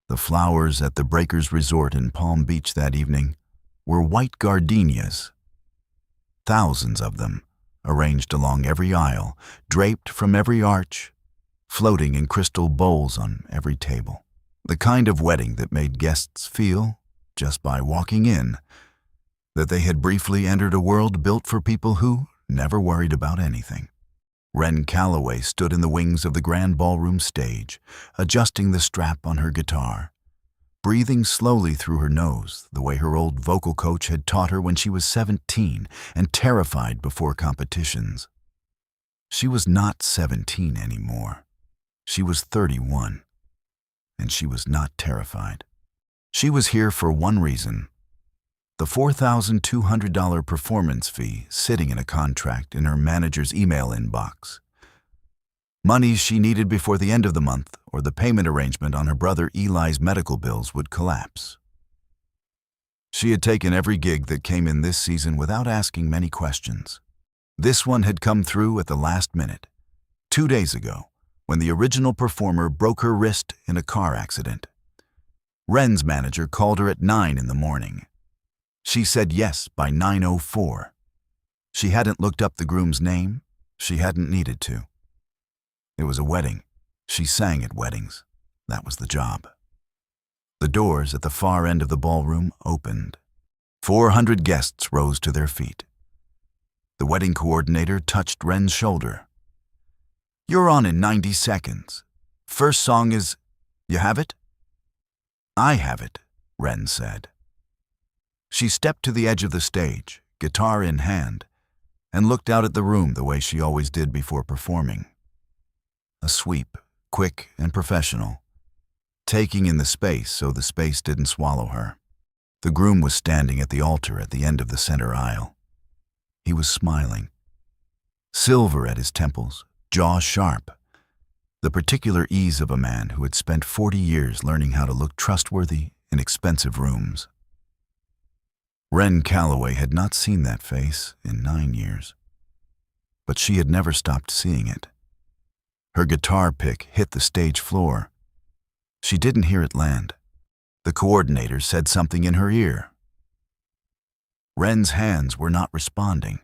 The flowers at the Breakers Resort in Palm Beach that evening were white gardenias, thousands of them, arranged along every aisle, draped from every arch, floating in crystal bowls on every table. The kind of wedding that made guests feel, just by walking in, that they had briefly entered a world built for people who never worried about anything. Wren Calloway stood in the wings of the grand ballroom stage, adjusting the strap on her guitar, breathing slowly through her nose the way her old vocal coach had taught her when she was 17 and terrified before competitions. She was not 17 anymore. She was 31, and she was not terrified. She was here for one reason: the $4,200 performance fee sitting in a contract in her manager's email inbox. Money she needed before the end of the month, or the payment arrangement on her brother Eli's medical bills would collapse. She had taken every gig that came in this season without asking many questions. This one had come through at the last minute, 2 days ago, when the original performer broke her wrist in a car accident. Wren's manager called her at 9 in the morning. She said yes by 9:04. She hadn't looked up the groom's name. She hadn't needed to. It was a wedding. She sang at weddings. That was the job. The doors at the far end of the ballroom opened. 400 guests rose to their feet. The wedding coordinator touched Wren's shoulder. "You're on in 90 seconds. First song is, you have it?" "I have it," Wren said. She stepped to the edge of the stage, guitar in hand, and looked out at the room the way she always did before performing. A sweep, quick and professional, taking in the space so the space didn't swallow her. The groom was standing at the altar at the end of the center aisle. He was smiling, silver at his temples, jaw sharp, the particular ease of a man who had spent 40 years learning how to look trustworthy in expensive rooms. Wren Calloway had not seen that face in 9 years, but she had never stopped seeing it. Her guitar pick hit the stage floor. She didn't hear it land. The coordinator said something in her ear. Wren's hands were not responding.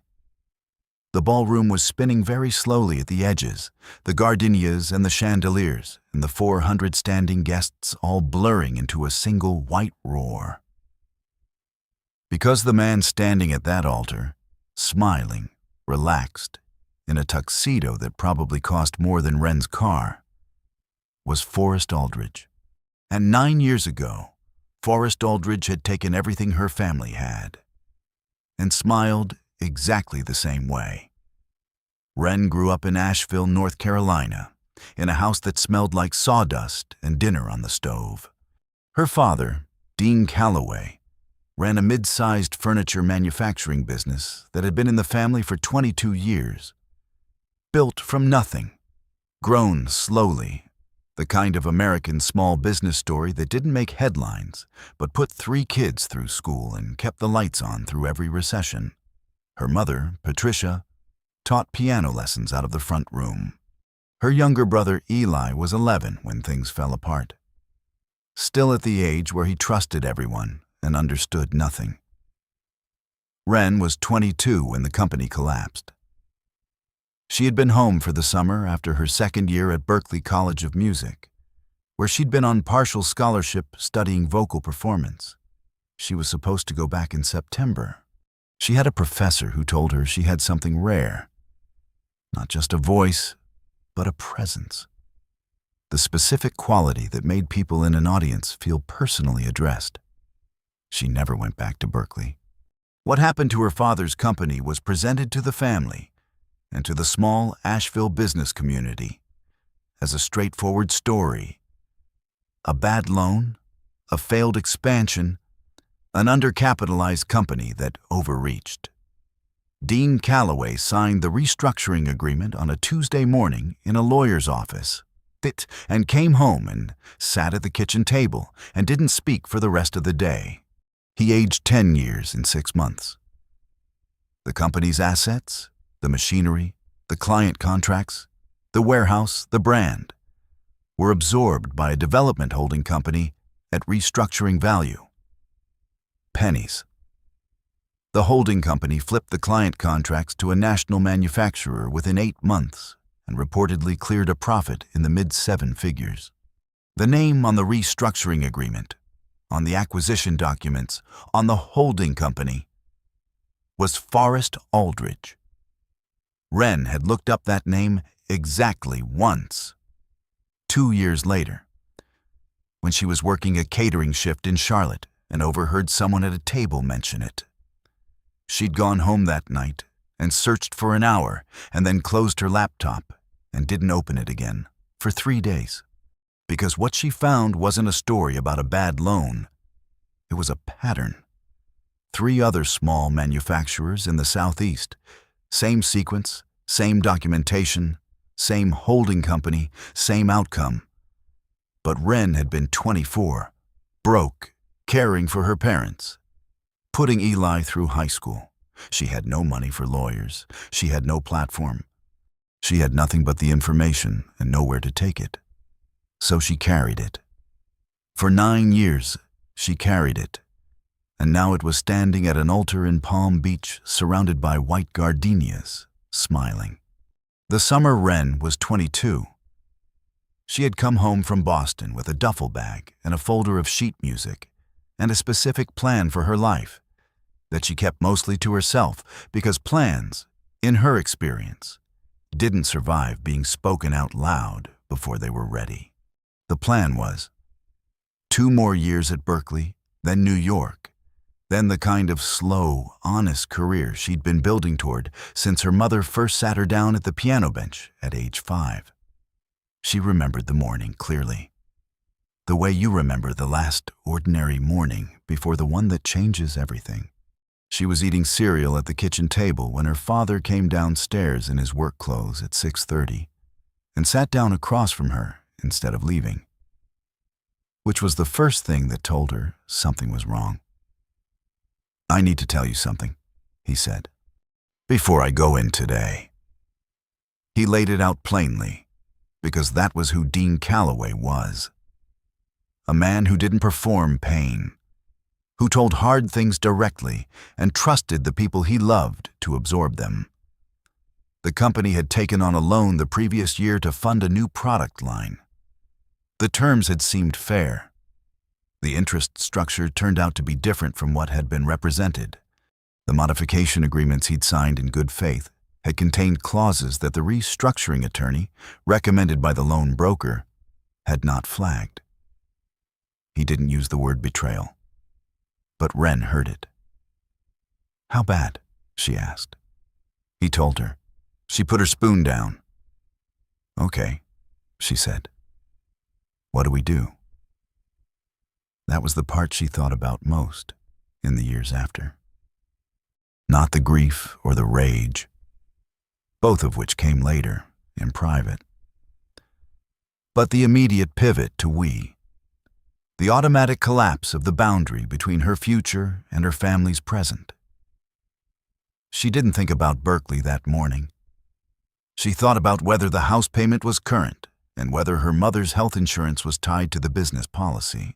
The ballroom was spinning very slowly at the edges, the gardenias and the chandeliers, and the 400 standing guests all blurring into a single white roar. Because the man standing at that altar, smiling, relaxed, in a tuxedo that probably cost more than Wren's car, was Forrest Aldridge. And 9 years ago, Forrest Aldridge had taken everything her family had and smiled exactly the same way. Wren grew up in Asheville, North Carolina, in a house that smelled like sawdust and dinner on the stove. Her father, Dean Calloway, ran a mid-sized furniture manufacturing business that had been in the family for 22 years. Built from nothing, grown slowly, the kind of American small business story that didn't make headlines, but put 3 kids through school and kept the lights on through every recession. Her mother, Patricia, taught piano lessons out of the front room. Her younger brother, Eli, was 11 when things fell apart, still at the age where he trusted everyone and understood nothing. Wren was 22 when the company collapsed. She had been home for the summer after her second year at Berklee College of Music, where she'd been on partial scholarship studying vocal performance. She was supposed to go back in September. She had a professor who told her she had something rare, not just a voice, but a presence. The specific quality that made people in an audience feel personally addressed. She never went back to Berklee. What happened to her father's company was presented to the family and to the small Asheville business community as a straightforward story. A bad loan, a failed expansion, an undercapitalized company that overreached. Dean Calloway signed the restructuring agreement on a Tuesday morning in a lawyer's office, and came home and sat at the kitchen table and didn't speak for the rest of the day. He aged 10 years in 6 months. The company's assets, the machinery, the client contracts, the warehouse, the brand, were absorbed by a development holding company at restructuring value. Pennies. The holding company flipped the client contracts to a national manufacturer within 8 months and reportedly cleared a profit in the mid-7 figures. The name on the restructuring agreement, on the acquisition documents, on the holding company, was Forrest Aldridge. Wren had looked up that name exactly once. 2 years later, when she was working a catering shift in Charlotte and overheard someone at a table mention it. She'd gone home that night and searched for an hour and then closed her laptop and didn't open it again for 3 days. Because what she found wasn't a story about a bad loan. It was a pattern. 3 other small manufacturers in the Southeast. Same sequence, same documentation, same holding company, same outcome. But Wren had been 24, broke, caring for her parents, putting Eli through high school. She had no money for lawyers. She had no platform. She had nothing but the information and nowhere to take it. So she carried it. For 9 years, she carried it. And now it was standing at an altar in Palm Beach, surrounded by white gardenias, smiling. The summer Wren was 22. She had come home from Boston with a duffel bag and a folder of sheet music and a specific plan for her life that she kept mostly to herself because plans, in her experience, didn't survive being spoken out loud before they were ready. The plan was 2 more years at Berkeley, then New York, then the kind of slow, honest career she'd been building toward since her mother first sat her down at the piano bench at age 5. She remembered the morning clearly. The way you remember the last ordinary morning before the one that changes everything. She was eating cereal at the kitchen table when her father came downstairs in his work clothes at 6:30 and sat down across from her instead of leaving, which was the first thing that told her something was wrong. "I need to tell you something," he said, "before I go in today." He laid it out plainly, because that was who Dean Calloway was. A man who didn't perform pain, who told hard things directly and trusted the people he loved to absorb them. The company had taken on a loan the previous year to fund a new product line. The terms had seemed fair. The interest structure turned out to be different from what had been represented. The modification agreements he'd signed in good faith had contained clauses that the restructuring attorney, recommended by the loan broker, had not flagged. He didn't use the word betrayal, but Wren heard it. "How bad?" she asked. He told her. She put her spoon down. "Okay," she said. "What do we do?" That was the part she thought about most in the years after. Not the grief or the rage, both of which came later, in private, but the immediate pivot to we, the automatic collapse of the boundary between her future and her family's present. She didn't think about Berkeley that morning. She thought about whether the house payment was current and whether her mother's health insurance was tied to the business policy.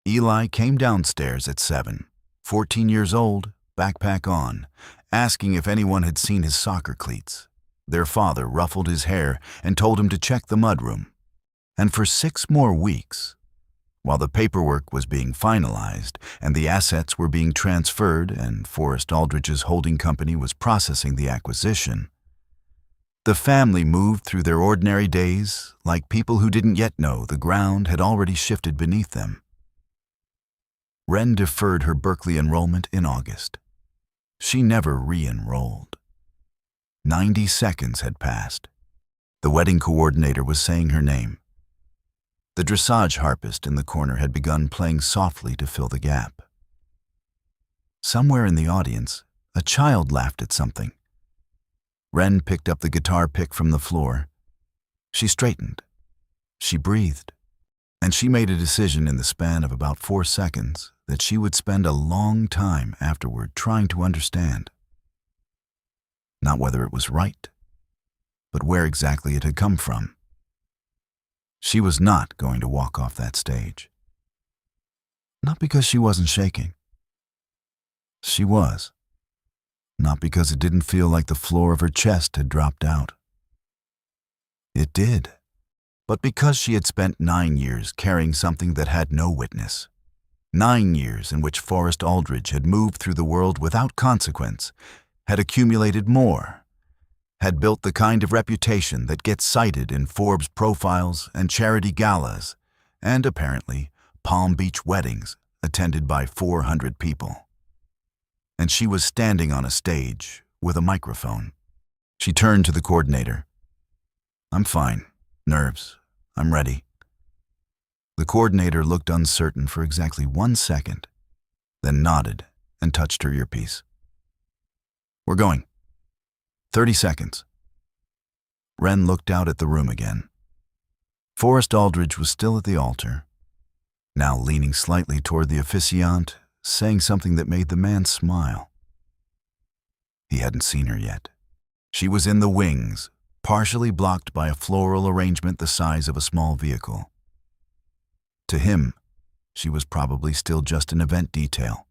Eli came downstairs at 7, 14 years old, backpack on, asking if anyone had seen his soccer cleats. Their father ruffled his hair and told him to check the mudroom. And for 6 more weeks, while the paperwork was being finalized and the assets were being transferred and Forrest Aldridge's holding company was processing the acquisition, the family moved through their ordinary days like people who didn't yet know the ground had already shifted beneath them. Wren deferred her Berkeley enrollment in August. She never re-enrolled. 90 seconds had passed. The wedding coordinator was saying her name. The dressage harpist in the corner had begun playing softly to fill the gap. Somewhere in the audience, a child laughed at something. Wren picked up the guitar pick from the floor. She straightened. She breathed. And she made a decision in the span of about 4 seconds that she would spend a long time afterward trying to understand. Not whether it was right, but where exactly it had come from. She was not going to walk off that stage. Not because she wasn't shaking. She was. Not because it didn't feel like the floor of her chest had dropped out. It did. But because she had spent 9 years carrying something that had no witness. 9 years in which Forrest Aldridge had moved through the world without consequence, had accumulated more, had built the kind of reputation that gets cited in Forbes profiles and charity galas, and apparently Palm Beach weddings attended by 400 people. And she was standing on a stage with a microphone. She turned to the coordinator. "I'm fine. Nerves. I'm ready." The coordinator looked uncertain for exactly 1 second, then nodded and touched her earpiece. "We're going. 30 seconds. Wren looked out at the room again. Forrest Aldridge was still at the altar, now leaning slightly toward the officiant, saying something that made the man smile. He hadn't seen her yet. She was in the wings, partially blocked by a floral arrangement the size of a small vehicle. To him, she was probably still just an event detail.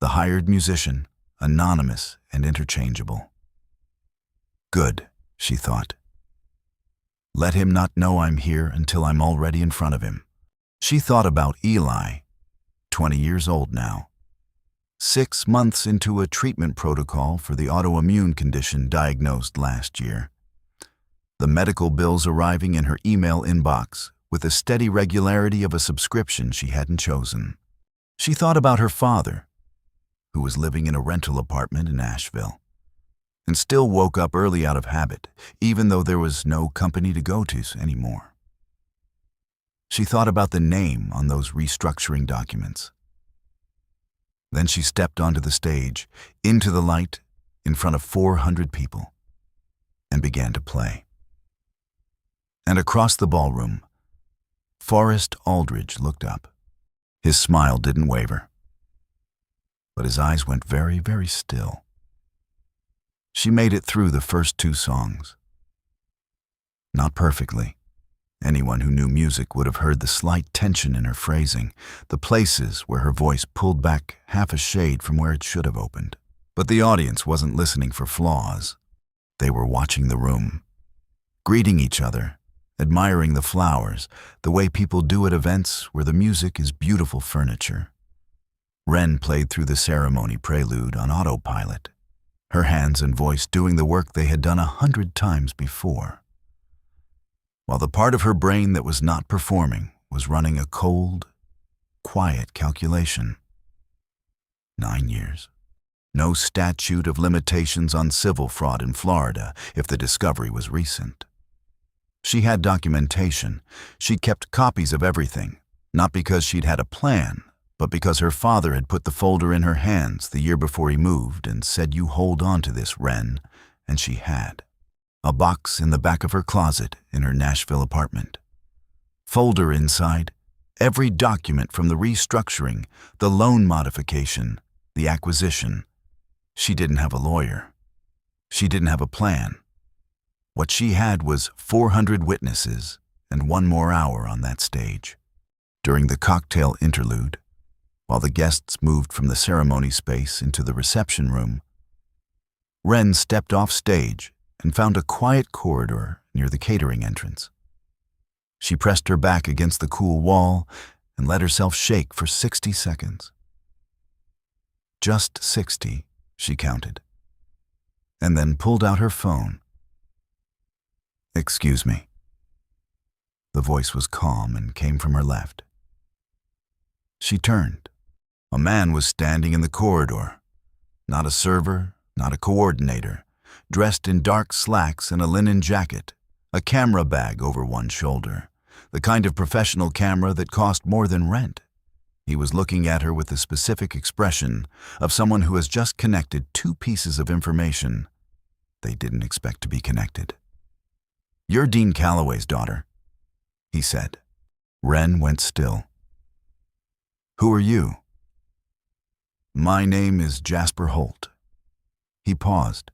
The hired musician, anonymous and interchangeable. Good, she thought. Let him not know I'm here until I'm already in front of him. She thought about Eli, 20 years old now. 6 months into a treatment protocol for the autoimmune condition diagnosed last year. The medical bills arriving in her email inbox with the steady regularity of a subscription she hadn't chosen. She thought about her father, who was living in a rental apartment in Asheville, and still woke up early out of habit, even though there was no company to go to anymore. She thought about the name on those restructuring documents. Then she stepped onto the stage, into the light, in front of 400 people, and began to play. And across the ballroom, Forrest Aldridge looked up. His smile didn't waver, but his eyes went very, very still. She made it through the first 2 songs. Not perfectly. Anyone who knew music would have heard the slight tension in her phrasing, the places where her voice pulled back half a shade from where it should have opened. But the audience wasn't listening for flaws. They were watching the room, greeting each other, admiring the flowers, the way people do at events where the music is beautiful furniture. Wren played through the ceremony prelude on autopilot, her hands and voice doing the work they had done 100 times before, while the part of her brain that was not performing was running a cold, quiet calculation. 9 years. No statute of limitations on civil fraud in Florida if the discovery was recent. She had documentation. She kept copies of everything, not because she'd had a plan, but because her father had put the folder in her hands the year before he moved and said, "You hold on to this, Wren," and she had. A box in the back of her closet in her Nashville apartment. Folder inside, every document from the restructuring, the loan modification, the acquisition. She didn't have a lawyer. She didn't have a plan. What she had was 400 witnesses and 1 more hour on that stage. During the cocktail interlude, while the guests moved from the ceremony space into the reception room, Wren stepped off stage and found a quiet corridor near the catering entrance. She pressed her back against the cool wall and let herself shake for 60 seconds. Just 60, she counted, and then pulled out her phone. "Excuse me." The voice was calm and came from her left. She turned. A man was standing in the corridor. Not a server, not a coordinator, dressed in dark slacks and a linen jacket, a camera bag over one shoulder, the kind of professional camera that cost more than rent. He was looking at her with the specific expression of someone who has just connected 2 pieces of information they didn't expect to be connected. "You're Dean Calloway's daughter," he said. Wren went still. "Who are you?" "My name is Jasper Holt." He paused.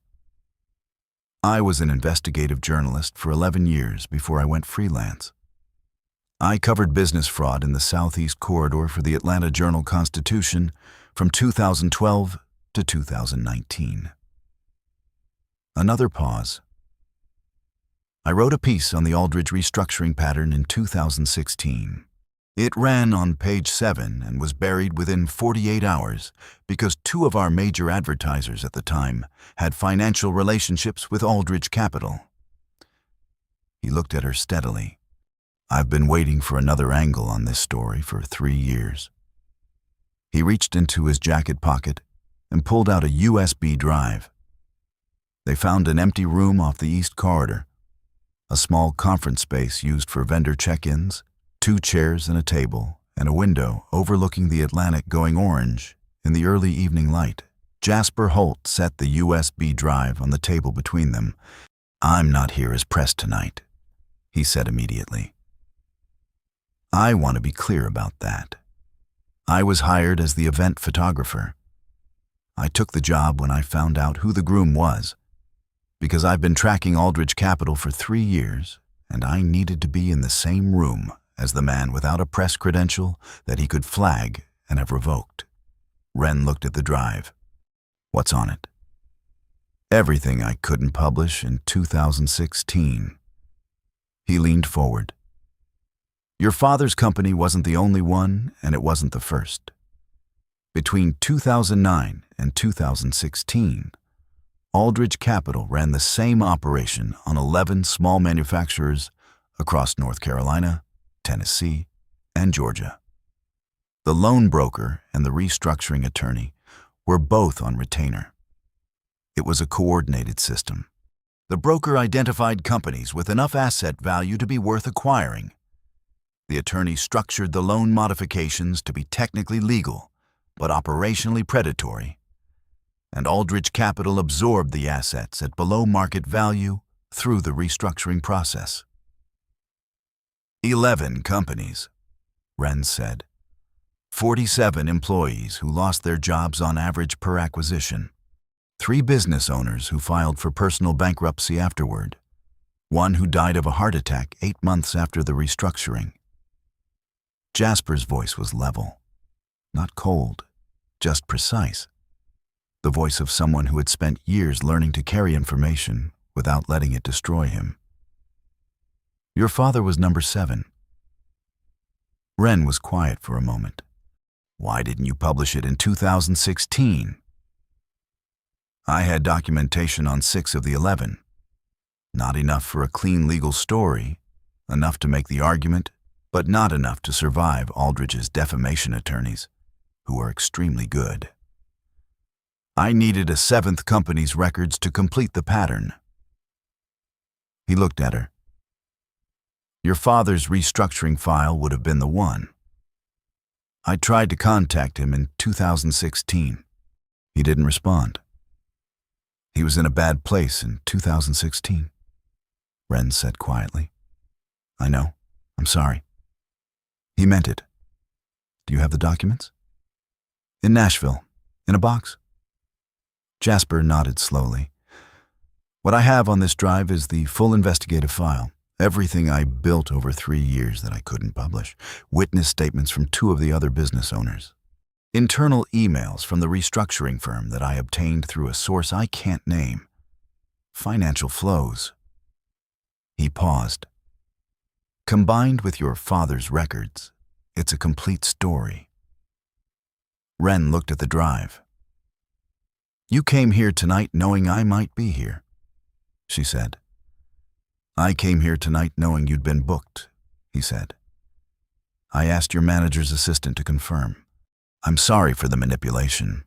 "I was an investigative journalist for 11 years before I went freelance." I covered business fraud in the Southeast Corridor for the Atlanta Journal-Constitution from 2012 to 2019. Another pause. I wrote a piece on the Aldridge restructuring pattern in 2016. It ran on page 7 and was buried within 48 hours because 2 of our major advertisers at the time had financial relationships with Aldridge Capital. He looked at her steadily. I've been waiting for another angle on this story for 3 years. He reached into his jacket pocket and pulled out a USB drive. They found an empty room off the East Corridor, a small conference space used for vendor check-ins, 2 chairs and a table, and a window overlooking the Atlantic going orange in the early evening light. Jasper Holt set the USB drive on the table between them. "I'm not here as press tonight," he said immediately. I want to be clear about that. I was hired as the event photographer. I took the job when I found out who the Groom was, because I've been tracking Aldridge Capital for 3 years, and I needed to be in the same room as the man without a press credential that he could flag and have revoked. Wren looked at the drive. "What's on it?" "Everything I couldn't publish in 2016. He leaned forward. "Your father's company wasn't the only one, and it wasn't the first. Between 2009 and 2016, Aldridge Capital ran the same operation on 11 small manufacturers across North Carolina, Tennessee, and Georgia. The loan broker and the restructuring attorney were both on retainer. It was a coordinated system. The broker identified companies with enough asset value to be worth acquiring. The attorney structured the loan modifications to be technically legal, but operationally predatory. And Aldridge Capital absorbed the assets at below market value through the restructuring process." 11 companies, Wren said. 47 employees who lost their jobs on average per acquisition. 3 business owners who filed for personal bankruptcy afterward. 1 who died of a heart attack 8 months after the restructuring. Jasper's voice was level, not cold, just precise. The voice of someone who had spent years learning to carry information without letting it destroy him. "Your father was number 7. Wren was quiet for a moment. "Why didn't you publish it in 2016? "I had documentation on 6 of the 11. Not enough for a clean legal story, enough to make the argument, but not enough to survive Aldridge's defamation attorneys, who are extremely good. I needed a 7th company's records to complete the pattern." He looked at her. "Your father's restructuring file would have been the one. I tried to contact him in 2016. He didn't respond." "He was in a bad place in 2016, Wren said quietly. "I know. I'm sorry." He meant it. "Do you have the documents?" "In Nashville, in a box." Jasper nodded slowly. "What I have on this drive is the full investigative file, everything I built over 3 years that I couldn't publish, witness statements from 2 of the other business owners, internal emails from the restructuring firm that I obtained through a source I can't name, financial flows." He paused. "Combined with your father's records, it's a complete story." Wren looked at the drive. "You came here tonight knowing I might be here," she said. "I came here tonight knowing you'd been booked," he said. "I asked your manager's assistant to confirm. I'm sorry for the manipulation,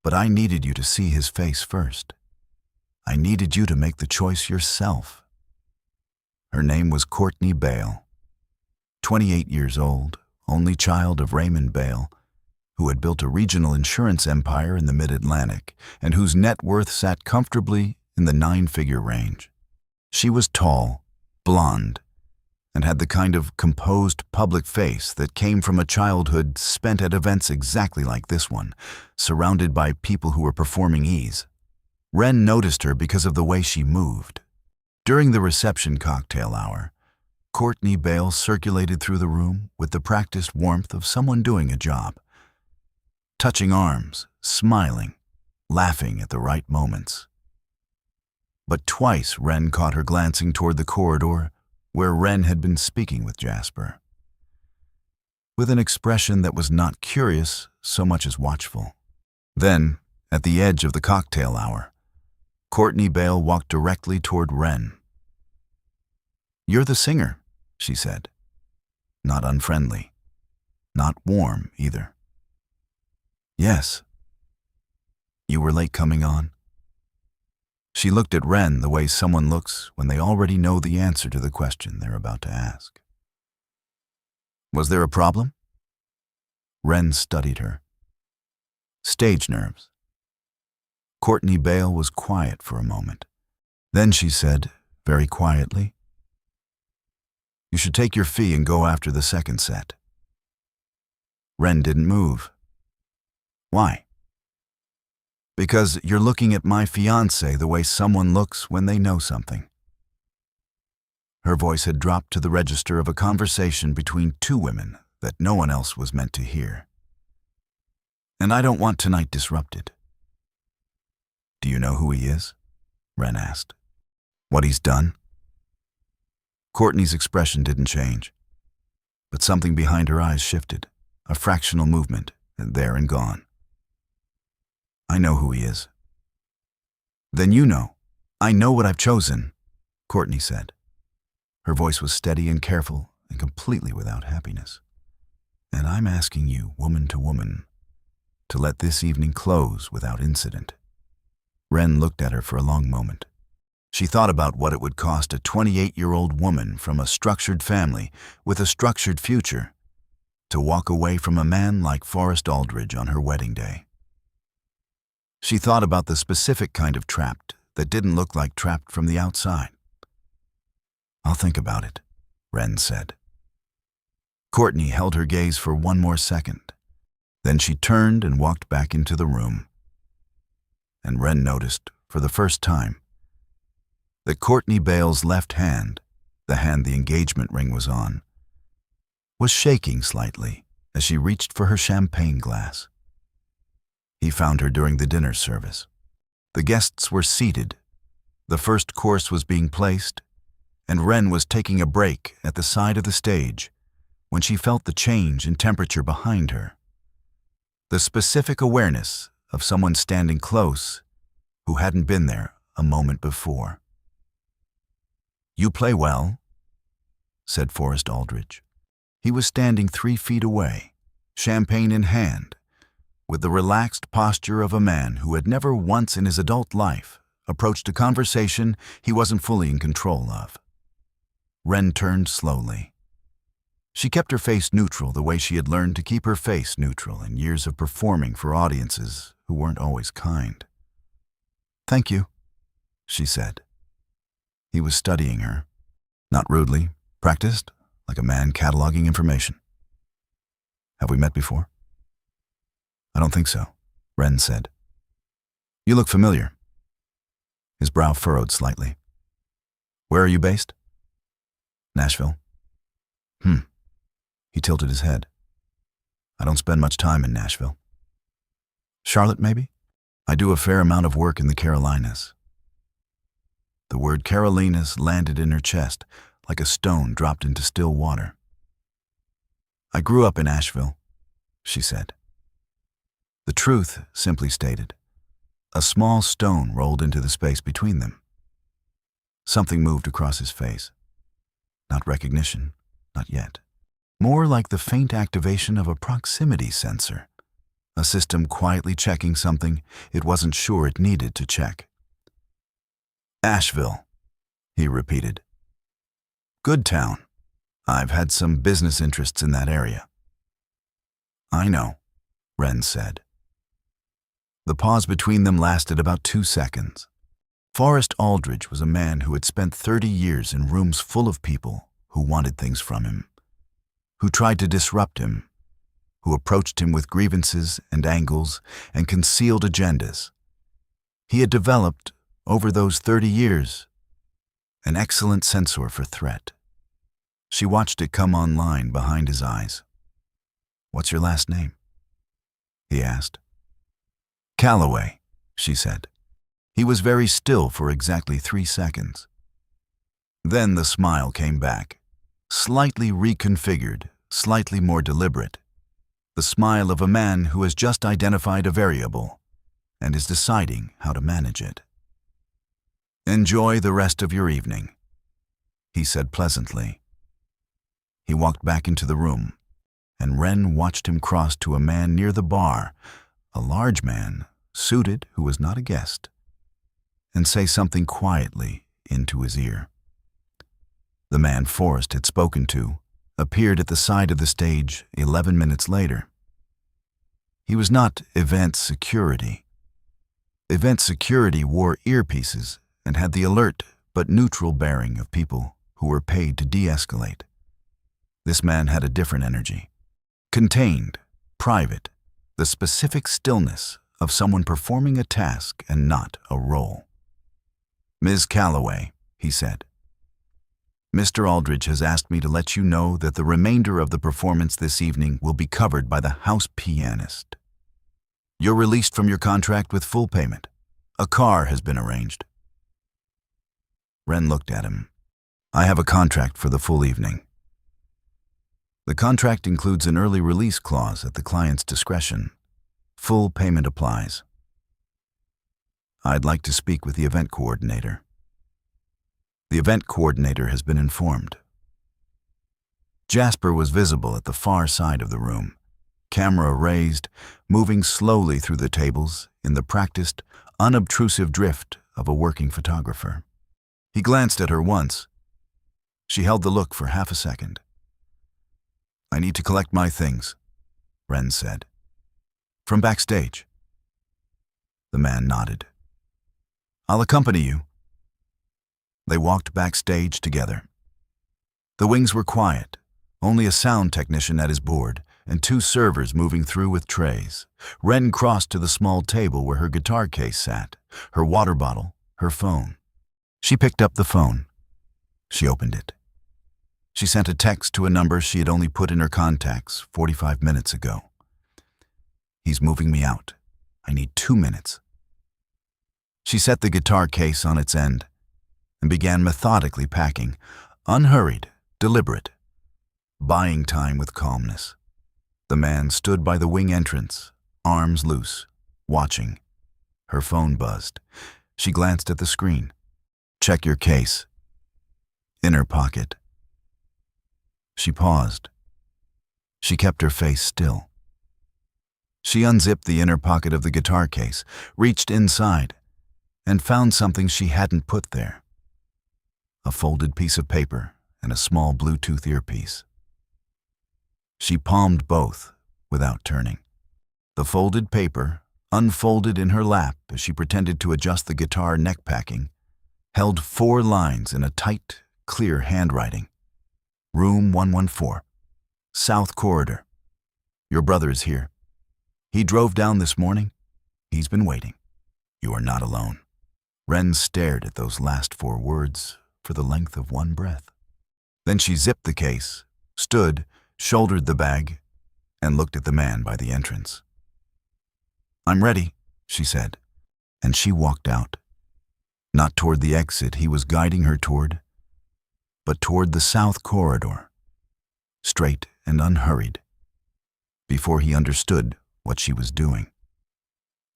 but I needed you to see his face first. I needed you to make the choice yourself." Her name was Courtney Bale, 28 years old, only child of Raymond Bale, who had built a regional insurance empire in the Mid-Atlantic and whose net worth sat comfortably in the 9-figure range. She was tall, blonde, and had the kind of composed public face that came from a childhood spent at events exactly like this one, surrounded by people who were performing ease. Wren noticed her because of the way she moved. During the reception cocktail hour, Courtney Bale circulated through the room with the practiced warmth of someone doing a job, touching arms, smiling, laughing at the right moments. But twice Wren caught her glancing toward the corridor where Wren had been speaking with Jasper, with an expression that was not curious so much as watchful. Then, at the edge of the cocktail hour, Courtney Bale walked directly toward Wren. "You're the singer," she said. Not unfriendly. Not warm, either. "Yes." "You were late coming on?" She looked at Wren the way someone looks when they already know the answer to the question they're about to ask. "Was there a problem?" Wren studied her. "Stage nerves." Courtney Bale was quiet for a moment. Then she said, very quietly, "You should take your fee and go after the second set." Wren didn't move. "Why?" "Because you're looking at my fiancé the way someone looks when they know something." Her voice had dropped to the register of a conversation between two women that no one else was meant to hear. "And I don't want tonight disrupted." "Do you know who he is?" Wren asked. "What he's done?" Courtney's expression didn't change, but something behind her eyes shifted, a fractional movement, and there and gone. "I know who he is." "Then you know. I know what I've chosen," Courtney said. Her voice was steady and careful and completely without happiness. "And I'm asking you, woman to woman, to let this evening close without incident." Wren looked at her for a long moment. She thought about what it would cost a 28-year-old woman from a structured family with a structured future to walk away from a man like Forrest Aldridge on her wedding day. She thought about the specific kind of trapped that didn't look like trapped from the outside. "I'll think about it," Wren said. Courtney held her gaze for one more second. Then she turned and walked back into the room. And Wren noticed, for the first time, that Courtney Bale's left hand, the hand the engagement ring was on, was shaking slightly as she reached for her champagne glass. He found her during the dinner service. The guests were seated. The first course was being placed, and Wren was taking a break at the side of the stage when she felt the change in temperature behind her. The specific awareness of someone standing close who hadn't been there a moment before. "You play well," said Forrest Aldridge. He was standing 3 feet away, champagne in hand, with the relaxed posture of a man who had never once in his adult life approached a conversation he wasn't fully in control of. Wren turned slowly. She kept her face neutral the way she had learned to keep her face neutral in years of performing for audiences who weren't always kind. "Thank you," she said. He was studying her, not rudely, practiced, like a man cataloging information. "Have we met before?" "I don't think so," Wren said. "You look familiar." His brow furrowed slightly. "Where are you based?" "Nashville." He tilted his head. "I don't spend much time in Nashville." "Charlotte, maybe?" "I do a fair amount of work in the Carolinas." The word Carolinas landed in her chest like a stone dropped into still water. "I grew up in Asheville," she said. The truth, simply stated. A small stone rolled into the space between them. Something moved across his face. Not recognition, not yet. More like the faint activation of a proximity sensor, a system quietly checking something it wasn't sure it needed to check. "Asheville," he repeated. "Good town. I've had some business interests in that area." "I know," Wren said. The pause between them lasted about 2 seconds. Forrest Aldridge was a man who had spent 30 years in rooms full of people who wanted things from him, who tried to disrupt him, who approached him with grievances and angles and concealed agendas. He had developed, over those 30 years, an excellent sensor for threat. She watched it come online behind his eyes. "What's your last name?" he asked. "Calloway," she said. He was very still for exactly 3 seconds. Then the smile came back, slightly reconfigured, slightly more deliberate. The smile of a man who has just identified a variable and is deciding how to manage it. "Enjoy the rest of your evening," he said pleasantly. He walked back into the room, and Wren watched him cross to a man near the bar, a large man, suited, who was not a guest, and say something quietly into his ear. The man Forrest had spoken to appeared at the side of the stage 11 minutes later. He was not event security. Event security wore earpieces and had the alert but neutral bearing of people who were paid to de-escalate. This man had a different energy. Contained, private, the specific stillness of someone performing a task and not a role. "Ms. Calloway," he said, "Mr. Aldridge has asked me to let you know that the remainder of the performance this evening will be covered by the house pianist. You're released from your contract with full payment. A car has been arranged." Wren looked at him. "I have a contract for the full evening." "The contract includes an early release clause at the client's discretion. Full payment applies." "I'd like to speak with the event coordinator." "The event coordinator has been informed." Jasper was visible at the far side of the room, camera raised, moving slowly through the tables in the practiced, unobtrusive drift of a working photographer. He glanced at her once. She held the look for half a second. "I need to collect my things," Wren said. "From backstage." The man nodded. "I'll accompany you." They walked backstage together. The wings were quiet, only a sound technician at his board and 2 servers moving through with trays. Wren crossed to the small table where her guitar case sat, her water bottle, her phone. She picked up the phone. She opened it. She sent a text to a number she had only put in her contacts 45 minutes ago. "He's moving me out. I need 2 minutes." She set the guitar case on its end and began methodically packing, unhurried, deliberate, buying time with calmness. The man stood by the wing entrance, arms loose, watching. Her phone buzzed. She glanced at the screen. "Check your case." "Inner pocket." She paused. She kept her face still. She unzipped the inner pocket of the guitar case, reached inside, and found something she hadn't put there. A folded piece of paper and a small Bluetooth earpiece. She palmed both without turning. The folded paper, unfolded in her lap as she pretended to adjust the guitar neck packing, held 4 lines in a tight, clear handwriting. "Room 114, South Corridor. Your brother is here. He drove down this morning. He's been waiting. You are not alone." Wren stared at those last 4 words for the length of one breath. Then she zipped the case, stood, shouldered the bag, and looked at the man by the entrance. "I'm ready," she said, and she walked out. Not toward the exit he was guiding her toward, but toward the South Corridor, straight and unhurried, before he understood what she was doing.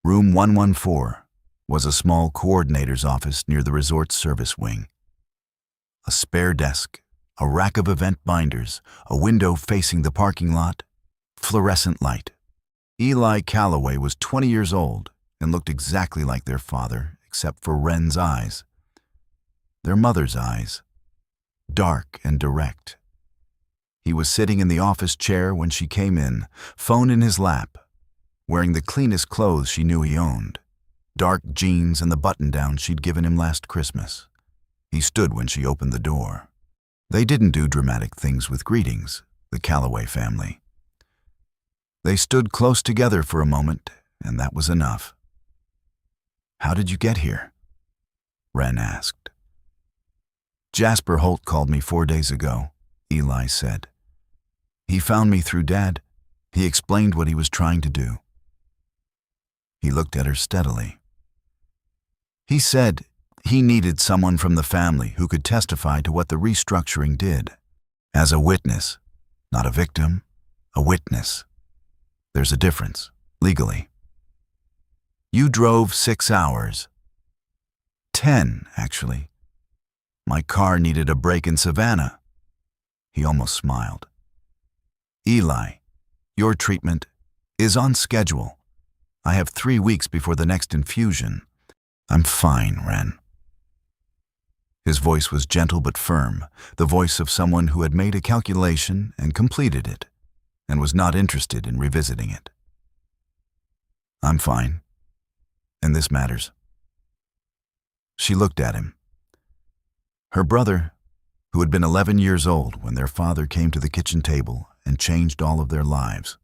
Room 114 was a small coordinator's office near the resort's service wing. A spare desk, a rack of event binders, a window facing the parking lot, fluorescent light. Eli Calloway was 20 years old and looked exactly like their father, except for Wren's eyes. Their mother's eyes, dark and direct. He was sitting in the office chair when she came in, phone in his lap, wearing the cleanest clothes she knew he owned, dark jeans and the button-down she'd given him last Christmas. He stood when she opened the door. They didn't do dramatic things with greetings, the Calloway family. They stood close together for a moment, and that was enough. "How did you get here?" Wren asked. "Jasper Holt called me 4 days ago. Eli said. He found me through Dad. He explained what he was trying to do. He looked at her steadily. He said he needed someone from the family who could testify to what the restructuring did. As a witness, not a victim, a witness. There's a difference, legally. You drove 6 hours. 10, actually. My car needed a break in Savannah. He almost smiled. Eli, your treatment is on schedule. I have 3 weeks before the next infusion. I'm fine, Wren. His voice was gentle but firm, the voice of someone who had made a calculation and completed it, and was not interested in revisiting it. I'm fine, and this matters. She looked at him. Her brother, who had been 11 years old when their father came to the kitchen table and changed all of their lives,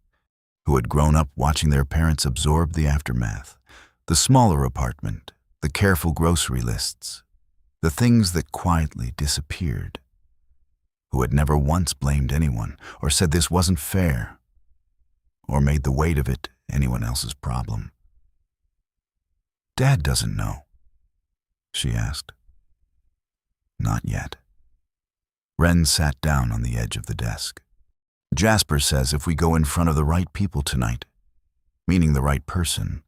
who had grown up watching their parents absorb the aftermath, the smaller apartment, the careful grocery lists, the things that quietly disappeared, who had never once blamed anyone or said this wasn't fair, or made the weight of it anyone else's problem. Dad doesn't know, she asked. Not yet. Wren sat down on the edge of the desk. Jasper says if we go in front of the right people tonight, meaning the right person,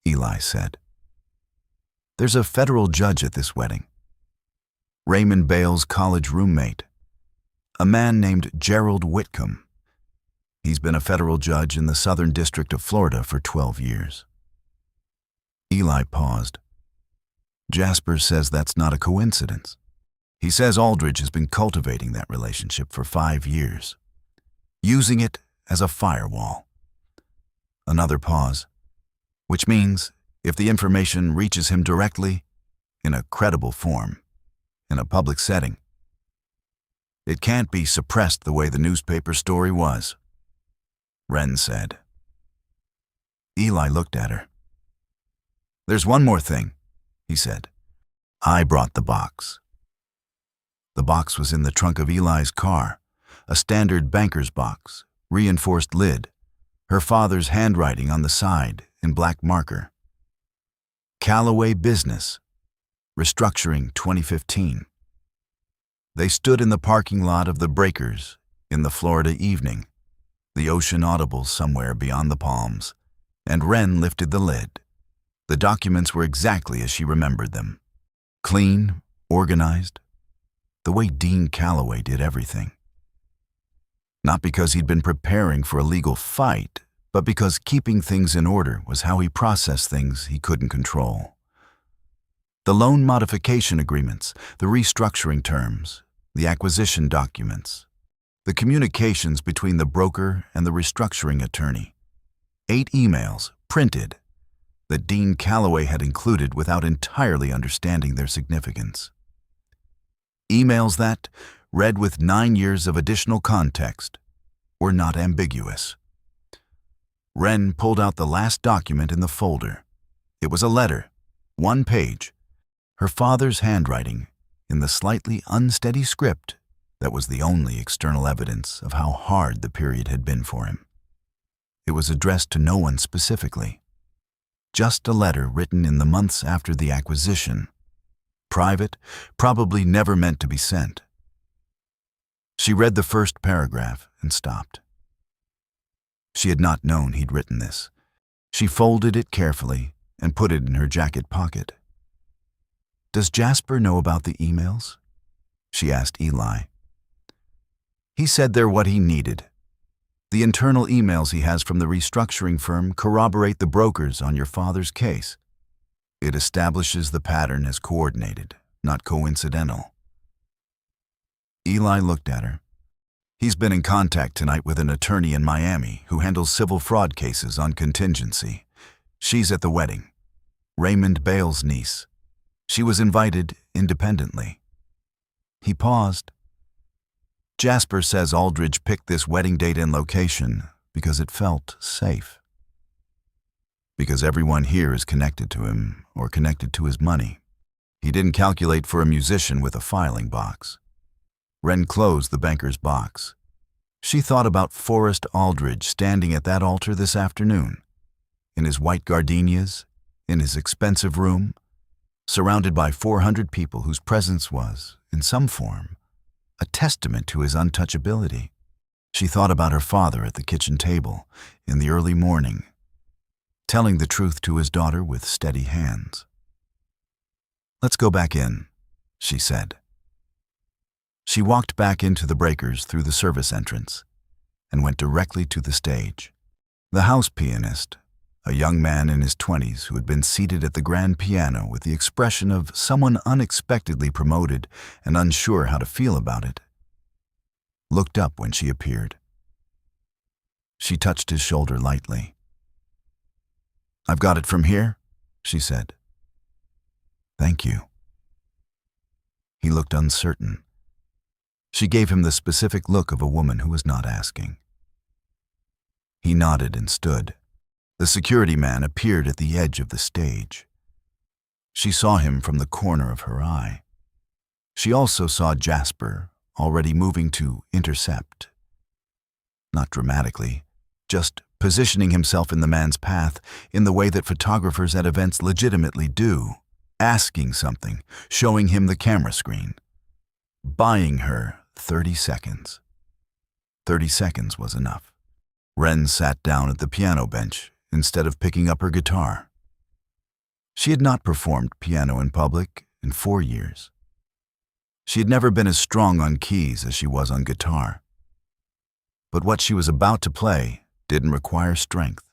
Eli said. There's a federal judge at this wedding. Raymond Bale's college roommate, a man named Gerald Whitcomb. He's been a federal judge in the Southern District of Florida for 12 years. Eli paused. Jasper says that's not a coincidence. He says Aldridge has been cultivating that relationship for 5 years, using it as a firewall. Another pause, which means if the information reaches him directly, in a credible form, in a public setting, it can't be suppressed the way the newspaper story was, Wren said. Eli looked at her. There's one more thing, he said. I brought the box. The box was in the trunk of Eli's car, a standard banker's box, reinforced lid, her father's handwriting on the side in black marker. Calloway Business, Restructuring 2015. They stood in the parking lot of the Breakers in the Florida evening, the ocean audible somewhere beyond the palms, and Wren lifted the lid. The documents were exactly as she remembered them. Clean, organized, the way Dean Calloway did everything. Not because he'd been preparing for a legal fight, but because keeping things in order was how he processed things he couldn't control. The loan modification agreements, the restructuring terms, the acquisition documents, the communications between the broker and the restructuring attorney. 8 emails, printed, that Dean Calloway had included without entirely understanding their significance. Emails that, read with 9 years of additional context, were not ambiguous. Wren pulled out the last document in the folder. It was a letter, 1 page, her father's handwriting in the slightly unsteady script that was the only external evidence of how hard the period had been for him. It was addressed to no one specifically. Just a letter written in the months after the acquisition. Private, probably never meant to be sent. She read the first paragraph and stopped. She had not known he'd written this. She folded it carefully and put it in her jacket pocket. Does Jasper know about the emails? She asked Eli. He said they're what he needed. The internal emails he has from the restructuring firm corroborate the brokers on your father's case. It establishes the pattern as coordinated, not coincidental. Eli looked at her. He's been in contact tonight with an attorney in Miami who handles civil fraud cases on contingency. She's at the wedding. Raymond Bale's niece. She was invited independently. He paused. Jasper says Aldridge picked this wedding date and location because it felt safe. Because everyone here is connected to him or connected to his money. He didn't calculate for a musician with a filing box. Wren closed the banker's box. She thought about Forrest Aldridge standing at that altar this afternoon, in his white gardenias, in his expensive room, surrounded by 400 people whose presence was, in some form, a testament to his untouchability. She thought about her father at the kitchen table in the early morning, telling the truth to his daughter with steady hands. "Let's go back in," she said. She walked back into the breakers through the service entrance and went directly to the stage. The house pianist, a young man in his 20s who had been seated at the grand piano with the expression of someone unexpectedly promoted and unsure how to feel about it, looked up when she appeared. She touched his shoulder lightly. "I've got it from here," she said. "Thank you." He looked uncertain. She gave him the specific look of a woman who was not asking. He nodded and stood. The security man appeared at the edge of the stage. She saw him from the corner of her eye. She also saw Jasper, already moving to intercept. Not dramatically, just positioning himself in the man's path in the way that photographers at events legitimately do, asking something, showing him the camera screen, buying her 30 seconds. 30 seconds was enough. Wren sat down at the piano bench instead of picking up her guitar. She had not performed piano in public in 4 years. She had never been as strong on keys as she was on guitar. But what she was about to play didn't require strength.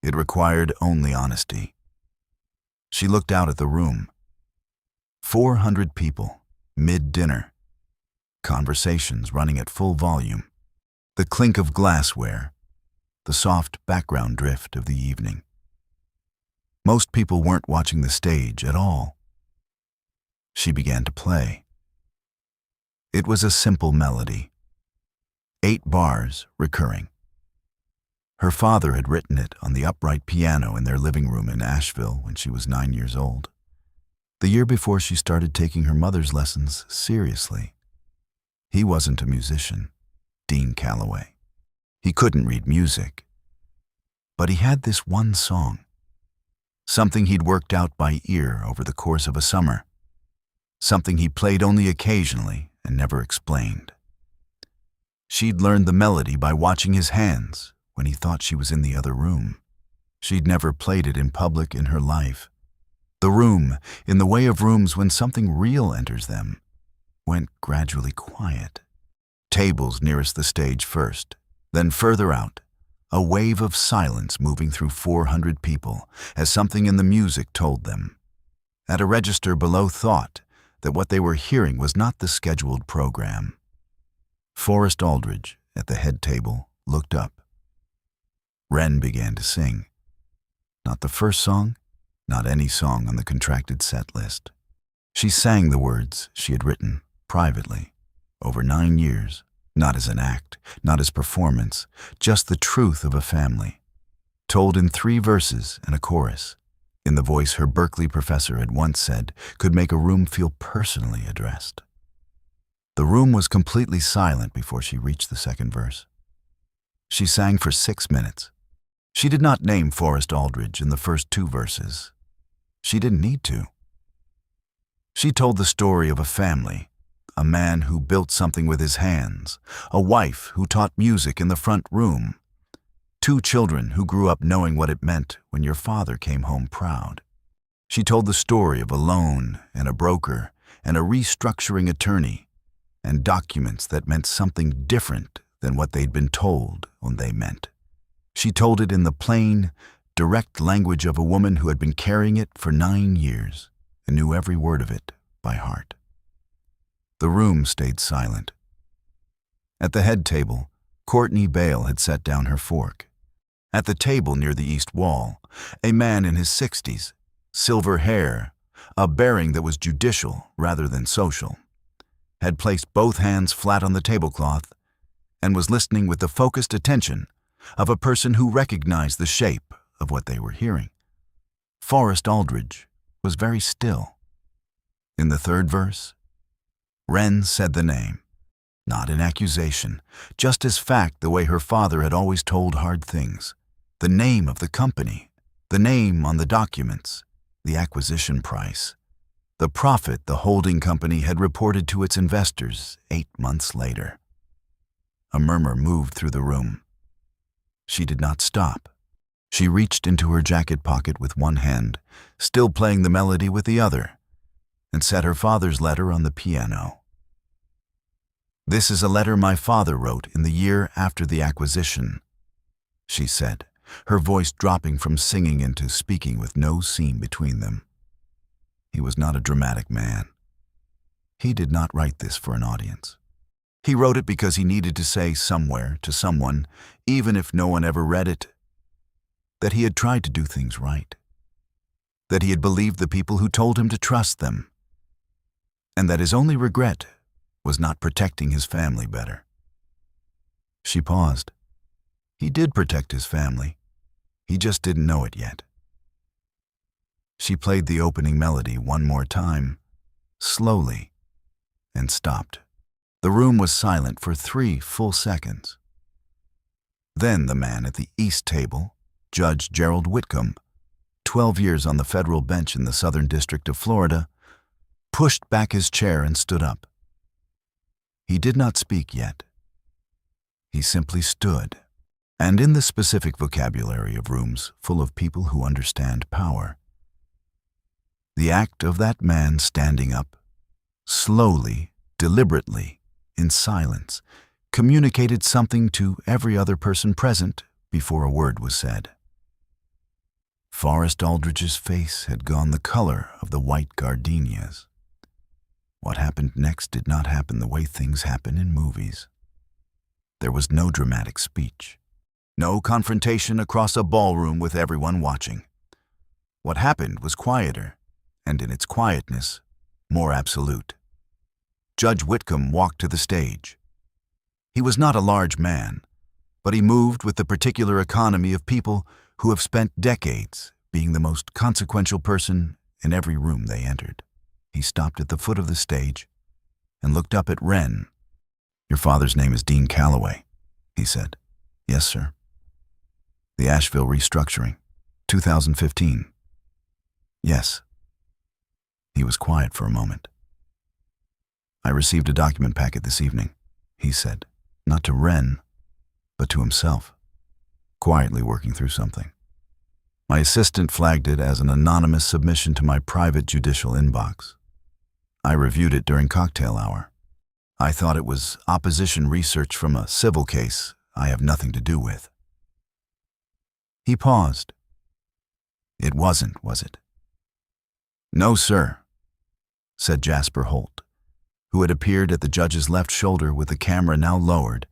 It required only honesty. She looked out at the room. 400 people, mid-dinner. Conversations running at full volume. The clink of glassware. The soft background drift of the evening. Most people weren't watching the stage at all. She began to play. It was a simple melody. 8 bars recurring. Her father had written it on the upright piano in their living room in Asheville when she was 9 years old, the year before she started taking her mother's lessons seriously. He wasn't a musician, Dean Calloway. He couldn't read music. But he had this one song, something he'd worked out by ear over the course of a summer, something he played only occasionally and never explained. She'd learned the melody by watching his hands when he thought she was in the other room. She'd never played it in public in her life. The room, in the way of rooms when something real enters them, went gradually quiet. Tables nearest the stage first, then further out, a wave of silence moving through 400 people as something in the music told them. At a register below thought that what they were hearing was not the scheduled program. Forrest Aldridge, at the head table, looked up. Wren began to sing. Not the first song, not any song on the contracted set list. She sang the words she had written, privately, over 9 years, not as an act, not as performance, just the truth of a family, told in 3 verses and a chorus, in the voice her Berkeley professor had once said could make a room feel personally addressed. The room was completely silent before she reached the second verse. She sang for 6 minutes. She did not name Forrest Aldridge in the first 2 verses. She didn't need to. She told the story of a family, a man who built something with his hands, a wife who taught music in the front room, 2 children who grew up knowing what it meant when your father came home proud. She told the story of a loan and a broker and a restructuring attorney and documents that meant something different than what they'd been told when they meant. She told it in the plain, direct language of a woman who had been carrying it for 9 years and knew every word of it by heart. The room stayed silent. At the head table, Courtney Bale had set down her fork. At the table near the east wall, a man in his 60s, silver hair, a bearing that was judicial rather than social, had placed both hands flat on the tablecloth and was listening with the focused attention of a person who recognized the shape of what they were hearing. Forrest Aldridge was very still. In the third verse, Wren said the name, Not an accusation, just as fact, the way her father had always told hard things. The name of the company, the name on the documents, the acquisition price, the profit the holding company had reported to its investors 8 months later. A murmur moved through the room. She did not stop. She reached into her jacket pocket with one hand, still playing the melody with the other, and set her father's letter on the piano. "This is a letter my father wrote in the year after the acquisition," she said, her voice dropping from singing into speaking with no seam between them. He was not a dramatic man. He did not write this for an audience. He wrote it because he needed to say somewhere to someone, even if no one ever read it, that he had tried to do things right, that he had believed the people who told him to trust them, and that his only regret was not protecting his family better. She paused. He did protect his family. He just didn't know it yet. She played the opening melody one more time, slowly, and stopped. The room was silent for 3 full seconds. Then the man at the east table, Judge Gerald Whitcomb, 12 years on the federal bench in the Southern District of Florida, pushed back his chair and stood up. He did not speak yet. He simply stood, and in the specific vocabulary of rooms full of people who understand power, the act of that man standing up, slowly, deliberately, in silence, communicated something to every other person present before a word was said. Forrest Aldridge's face had gone the color of the white gardenias. What happened next did not happen the way things happen in movies. There was no dramatic speech, no confrontation across a ballroom with everyone watching. What happened was quieter, and in its quietness, more absolute. Judge Whitcomb walked to the stage. He was not a large man, but he moved with the particular economy of people who have spent decades being the most consequential person in every room they entered. He stopped at the foot of the stage and looked up at Wren. "Your father's name is Dean Calloway," he said. "Yes, sir." "The Asheville restructuring, 2015. "Yes." He was quiet for a moment. "I received a document packet this evening," he said, not to Wren, but to himself, quietly working through something. "My assistant flagged it as an anonymous submission to my private judicial inbox. I reviewed it during cocktail hour. I thought it was opposition research from a civil case I have nothing to do with." He paused. "It wasn't, was it?" "No, sir," said Jasper Holt, who had appeared at the judge's left shoulder with the camera now lowered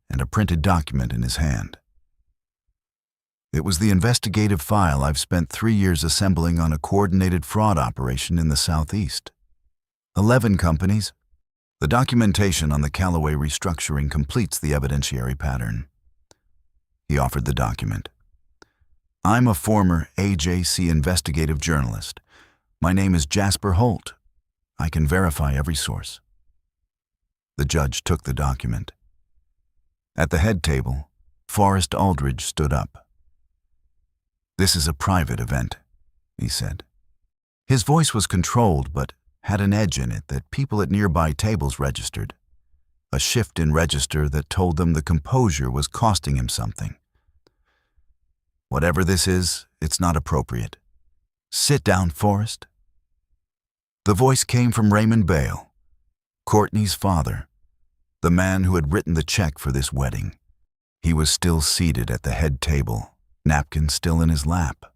and a printed document in his hand. "It was the investigative file I've spent 3 years assembling on a coordinated fraud operation in the Southeast. 11 companies. The documentation on the Calloway restructuring completes the evidentiary pattern." He offered the document. "I'm a former AJC investigative journalist. My name is Jasper Holt. I can verify every source." The judge took the document. At the head table, Forrest Aldridge stood up. "This is a private event," he said. His voice was controlled but had an edge in it that people at nearby tables registered, a shift in register that told them the composure was costing him something. "Whatever this is, it's not appropriate. Sit down, Forrest." The voice came from Raymond Bale, Courtney's father, the man who had written the check for this wedding. He was still seated at the head table, napkin still in his lap.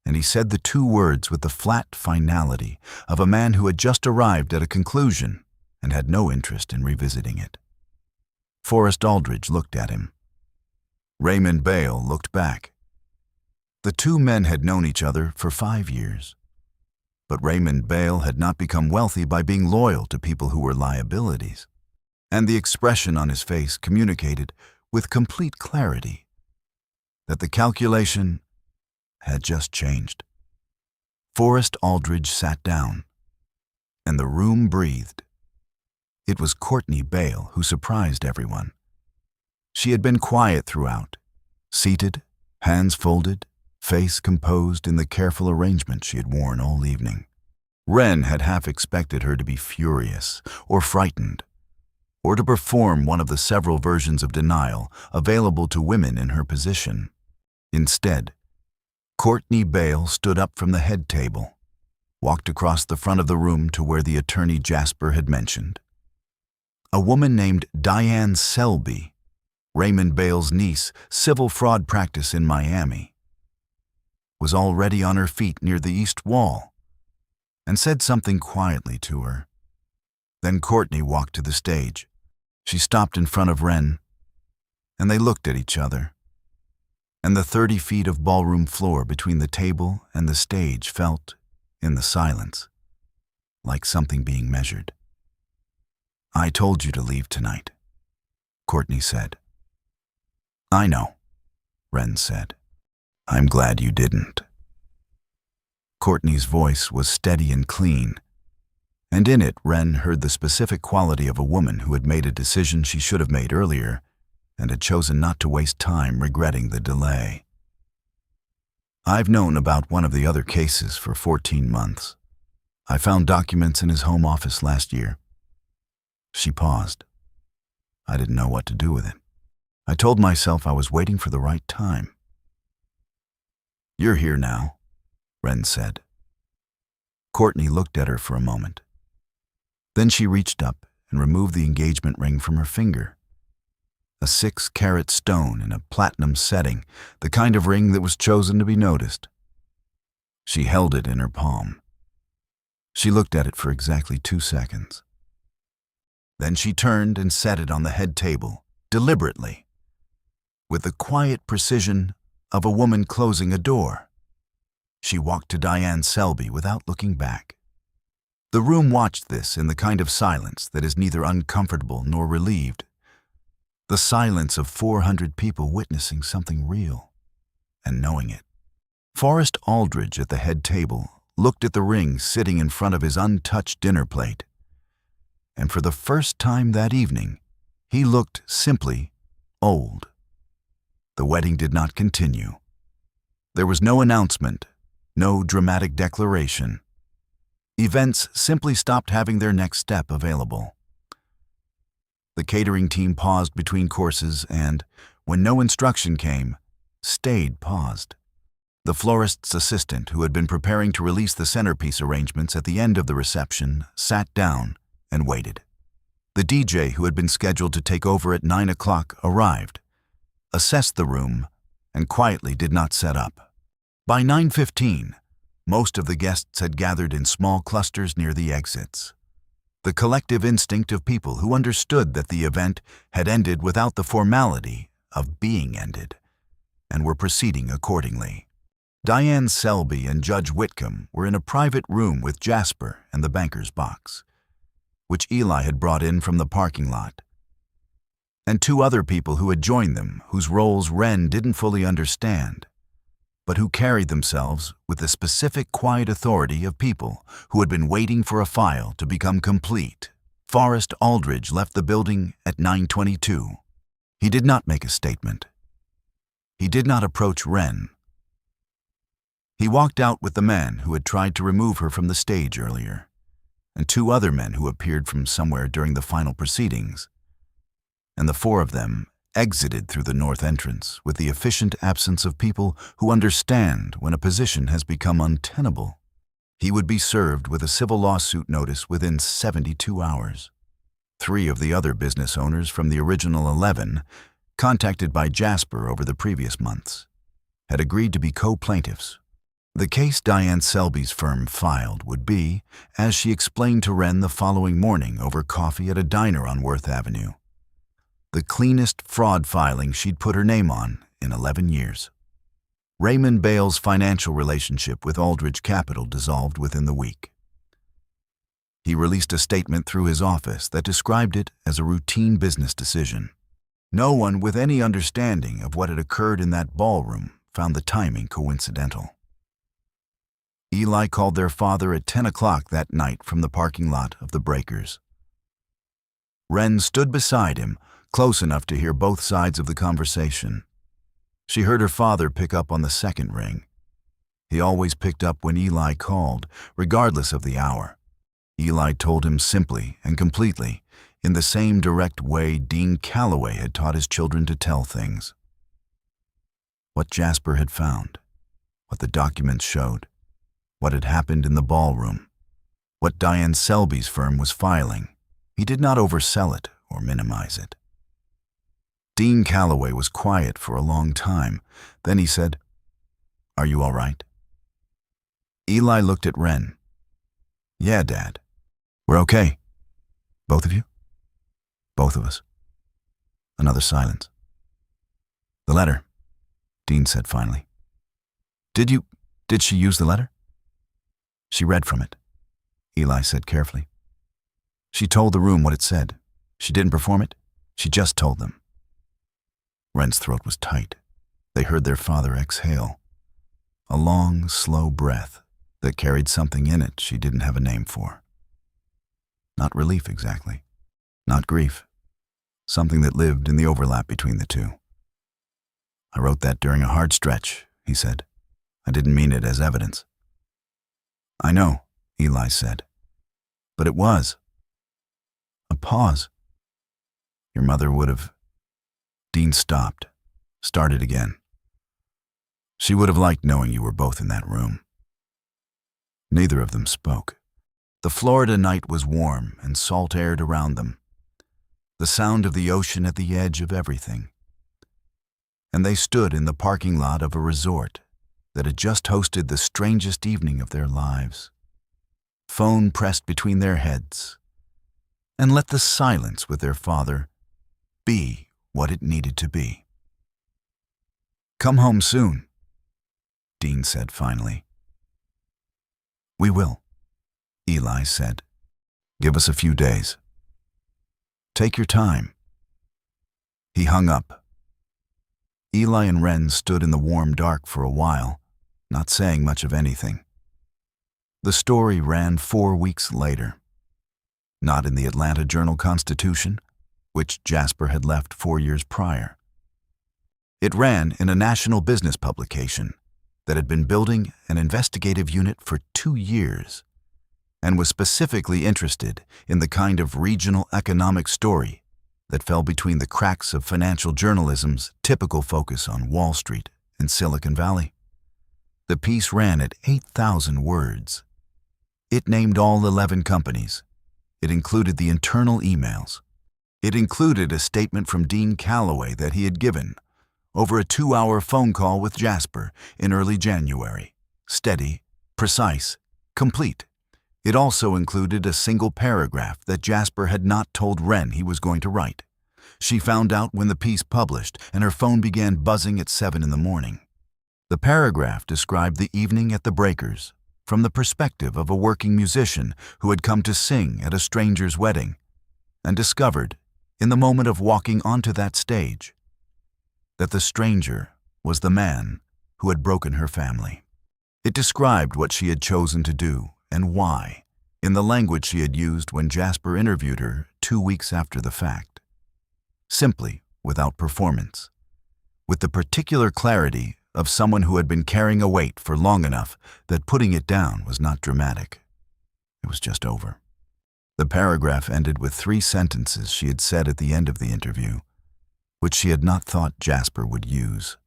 And he said the 2 words with the flat finality of a man who had just arrived at a conclusion and had no interest in revisiting it. Forrest Aldridge looked at him. Raymond Bale looked back. The 2 men had known each other for 5 years. But Raymond Bale had not become wealthy by being loyal to people who were liabilities. And the expression on his face communicated with complete clarity that the calculation had just changed. Forrest Aldridge sat down, and the room breathed. It was Courtney Bale who surprised everyone. She had been quiet throughout, seated, hands folded, face composed in the careful arrangement she had worn all evening. Wren had half expected her to be furious or frightened, or to perform one of the several versions of denial available to women in her position. Instead, Courtney Bale stood up from the head table, walked across the front of the room to where the attorney Jasper had mentioned. A woman named Diane Selby, Raymond Bale's niece, civil fraud practice in Miami, was already on her feet near the east wall and said something quietly to her. Then Courtney walked to the stage. She stopped in front of Wren, and they looked at each other. And the 30 feet of ballroom floor between the table and the stage felt, in the silence, like something being measured. "I told you to leave tonight," Courtney said. "I know," Wren said. "I'm glad you didn't." Courtney's voice was steady and clean, and in it Wren heard the specific quality of a woman who had made a decision she should have made earlier and had chosen not to waste time regretting the delay. "I've known about one of the other cases for 14 months. I found documents in his home office last year." She paused. I didn't know what to do with it. I told myself I was waiting for the right time. "You're here now," Wren said. Courtney looked at her for a moment. Then she reached up and removed the engagement ring from her finger. A 6-carat stone in a platinum setting, the kind of ring that was chosen to be noticed. She held it in her palm. She looked at it for exactly 2 seconds. Then she turned and set it on the head table, deliberately, with the quiet precision of a woman closing a door. She walked to Diane Selby without looking back. The room watched this in the kind of silence that is neither uncomfortable nor relieved. The silence of 400 people witnessing something real and knowing it. Forrest Aldridge at the head table looked at the ring sitting in front of his untouched dinner plate. And for the first time that evening, he looked simply old. The wedding did not continue. There was no announcement, no dramatic declaration. Events simply stopped having their next step available. The catering team paused between courses and, when no instruction came, stayed paused. The florist's assistant, who had been preparing to release the centerpiece arrangements at the end of the reception, sat down and waited. The DJ, who had been scheduled to take over at 9 o'clock, arrived, assessed the room, and quietly did not set up. By 9:15, most of the guests had gathered in small clusters near the exits. The collective instinct of people who understood that the event had ended without the formality of being ended, and were proceeding accordingly. Diane Selby and Judge Whitcomb were in a private room with Jasper and the banker's box, which Eli had brought in from the parking lot, and 2 other people who had joined them, whose roles Wren didn't fully understand, but who carried themselves with the specific quiet authority of people who had been waiting for a file to become complete. Forrest Aldridge left the building at 9:22. He did not make a statement. He did not approach Wren. He walked out with the man who had tried to remove her from the stage earlier, and 2 other men who appeared from somewhere during the final proceedings, and the 4 of them exited through the north entrance with the efficient absence of people who understand when a position has become untenable. He would be served with a civil lawsuit notice within 72 hours. 3 of the other business owners from the original 11, contacted by Jasper over the previous months, had agreed to be co-plaintiffs. The case Diane Selby's firm filed would be, as she explained to Wren the following morning over coffee at a diner on Worth Avenue, the cleanest fraud filing she'd put her name on in 11 years. Raymond Bale's financial relationship with Aldridge Capital dissolved within the week. He released a statement through his office that described it as a routine business decision. No one with any understanding of what had occurred in that ballroom found the timing coincidental. Eli called their father at 10 o'clock that night from the parking lot of the Breakers. Wren stood beside him, close enough to hear both sides of the conversation. She heard her father pick up on the second ring. He always picked up when Eli called, regardless of the hour. Eli told him simply and completely, in the same direct way Dean Calloway had taught his children to tell things. What Jasper had found, what the documents showed, what had happened in the ballroom, what Diane Selby's firm was filing. He did not oversell it or minimize it. Dean Calloway was quiet for a long time. Then he said, "Are you all right?" Eli looked at Wren. "Yeah, Dad. We're okay." "Both of you?" "Both of us." Another silence. "The letter," Dean said finally. Did she use the letter?" "She read from it," Eli said carefully. "She told the room what it said. She didn't perform it. She just told them." Wren's throat was tight. They heard their father exhale. A long, slow breath that carried something in it she didn't have a name for. Not relief exactly. Not grief. Something that lived in the overlap between the two. "I wrote that during a hard stretch," he said. "I didn't mean it as evidence." "I know," Eli said. "But it was." A pause. "Your mother would have..." Dean stopped, started again. "She would have liked knowing you were both in that room." Neither of them spoke. The Florida night was warm and salt-aired around them. The sound of the ocean at the edge of everything. And they stood in the parking lot of a resort that had just hosted the strangest evening of their lives. Phone pressed between their heads, and let the silence with their father be what it needed to be. "Come home soon," Dean said finally. "We will," Eli said. "Give us a few days. Take your time." He hung up. Eli and Wren stood in the warm dark for a while, not saying much of anything. The story ran 4 weeks later. Not in the Atlanta Journal-Constitution, which Jasper had left 4 years prior. It ran in a national business publication that had been building an investigative unit for 2 years and was specifically interested in the kind of regional economic story that fell between the cracks of financial journalism's typical focus on Wall Street and Silicon Valley. The piece ran at 8,000 words. It named all 11 companies. It included the internal emails. It included a statement from Dean Calloway that he had given over a 2-hour phone call with Jasper in early January. Steady, precise, complete. It also included a single paragraph that Jasper had not told Wren he was going to write. She found out when the piece published, and her phone began buzzing at 7 in the morning. The paragraph described the evening at the Breakers from the perspective of a working musician who had come to sing at a stranger's wedding and discovered, in the moment of walking onto that stage, that the stranger was the man who had broken her family. It described what she had chosen to do and why, in the language she had used when Jasper interviewed her 2 weeks after the fact. Simply, without performance, with the particular clarity of someone who had been carrying a weight for long enough that putting it down was not dramatic. It was just over. The paragraph ended with 3 sentences she had said at the end of the interview, which she had not thought Jasper would use.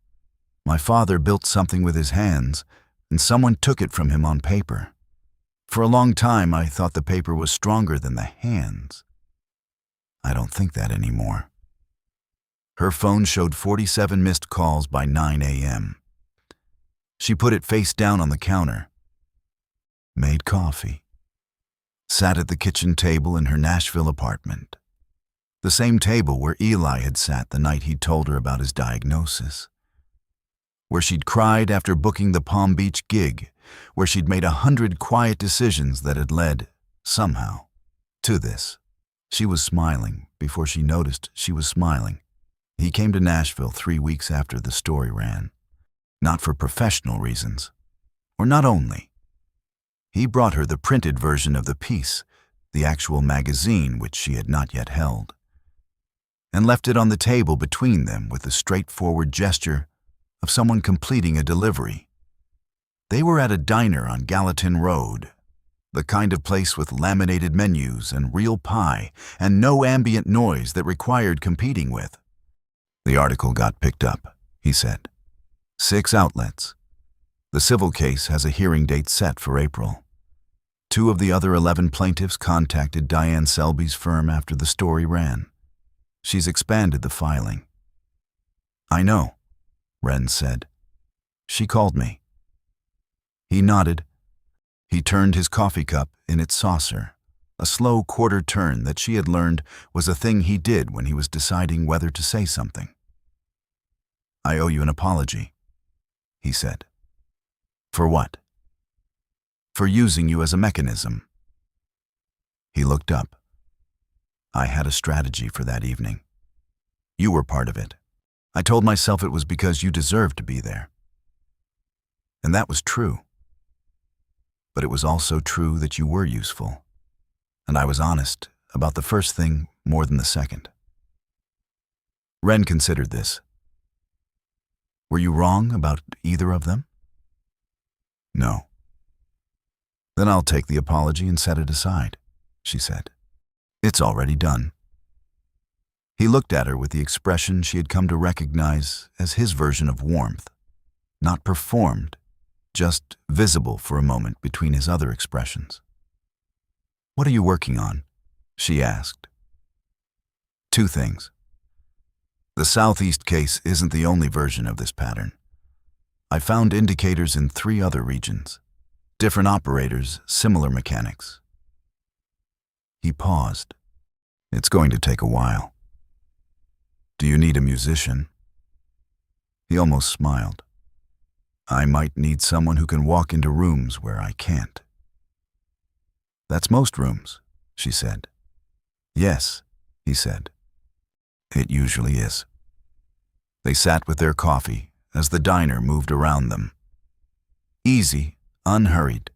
"My father built something with his hands, and someone took it from him on paper. For a long time, I thought the paper was stronger than the hands. I don't think that anymore." Her phone showed 47 missed calls by 9 a.m. She put it face down on the counter, made coffee, sat at the kitchen table in her Nashville apartment, the same table where Eli had sat the night he'd told her about his diagnosis, where she'd cried after booking the Palm Beach gig, where she'd made 100 quiet decisions that had led, somehow, to this. She was smiling before she noticed she was smiling. He came to Nashville 3 weeks after the story ran. Not for professional reasons, or not only. He brought her the printed version of the piece the actual magazine which she had not yet held, and left it on the table between them with the straightforward gesture of someone completing a delivery. They were at a diner on Gallatin Road, the kind of place with laminated menus and real pie and no ambient noise that required competing with. The article got picked up, he said. 6 outlets. The civil case has a hearing date set for April. 2 of the other 11 plaintiffs contacted Diane Selby's firm after the story ran. She's expanded the filing. I know, Wren said. She called me. He nodded. He turned his coffee cup in its saucer, a slow quarter turn that she had learned was a thing he did when he was deciding whether to say something. I owe you an apology, he said. For what? For using you as a mechanism. He looked up. I had a strategy for that evening. You were part of it. I told myself it was because you deserved to be there. And that was true. But it was also true that you were useful, and I was honest about the first thing more than the second. Wren considered this. Were you wrong about either of them? No. Then I'll take the apology and set it aside, she said. It's already done. He looked at her with the expression she had come to recognize as his version of warmth, not performed, just visible for a moment between his other expressions. What are you working on? She asked. 2 things. The Southeast case isn't the only version of this pattern. I found indicators in 3 other regions. Different operators, similar mechanics. He paused. It's going to take a while. Do you need a musician? He almost smiled. I might need someone who can walk into rooms where I can't. That's most rooms, she said. Yes, he said. It usually is. They sat with their coffee as the diner moved around them. Easy, unhurried.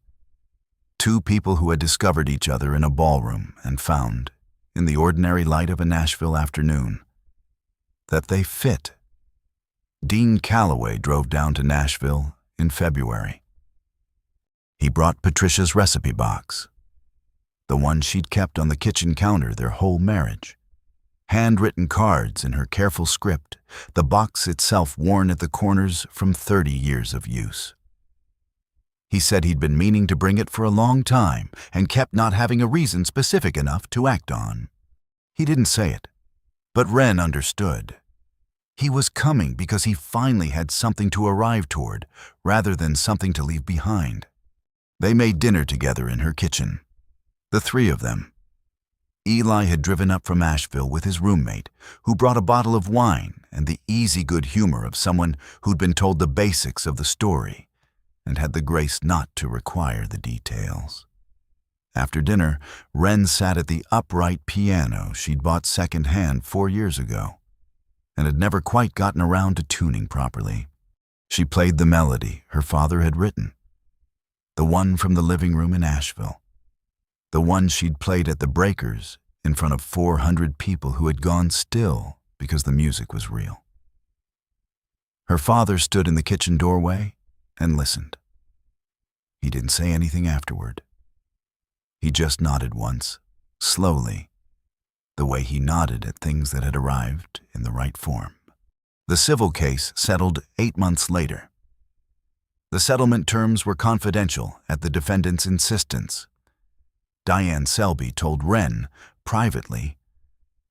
2 people who had discovered each other in a ballroom and found, in the ordinary light of a Nashville afternoon, that they fit. Dean Calloway drove down to Nashville in February. He brought Patricia's recipe box, the one she'd kept on the kitchen counter their whole marriage. Handwritten cards in her careful script, the box itself worn at the corners from 30 years of use. He said he'd been meaning to bring it for a long time and kept not having a reason specific enough to act on. He didn't say it, but Wren understood. He was coming because he finally had something to arrive toward, rather than something to leave behind. They made dinner together in her kitchen, the 3 of them. Eli had driven up from Asheville with his roommate, who brought a bottle of wine and the easy good humor of someone who'd been told the basics of the story and had the grace not to require the details. After dinner, Wren sat at the upright piano she'd bought second-hand 4 years ago and had never quite gotten around to tuning properly. She played the melody her father had written, the one from the living room in Asheville, the one she'd played at the Breakers in front of 400 people who had gone still because the music was real. Her father stood in the kitchen doorway and listened. He didn't say anything afterward. He just nodded once, slowly, the way he nodded at things that had arrived in the right form. The civil case settled 8 months later. The settlement terms were confidential at the defendant's insistence. Diane Selby told Wren, privately,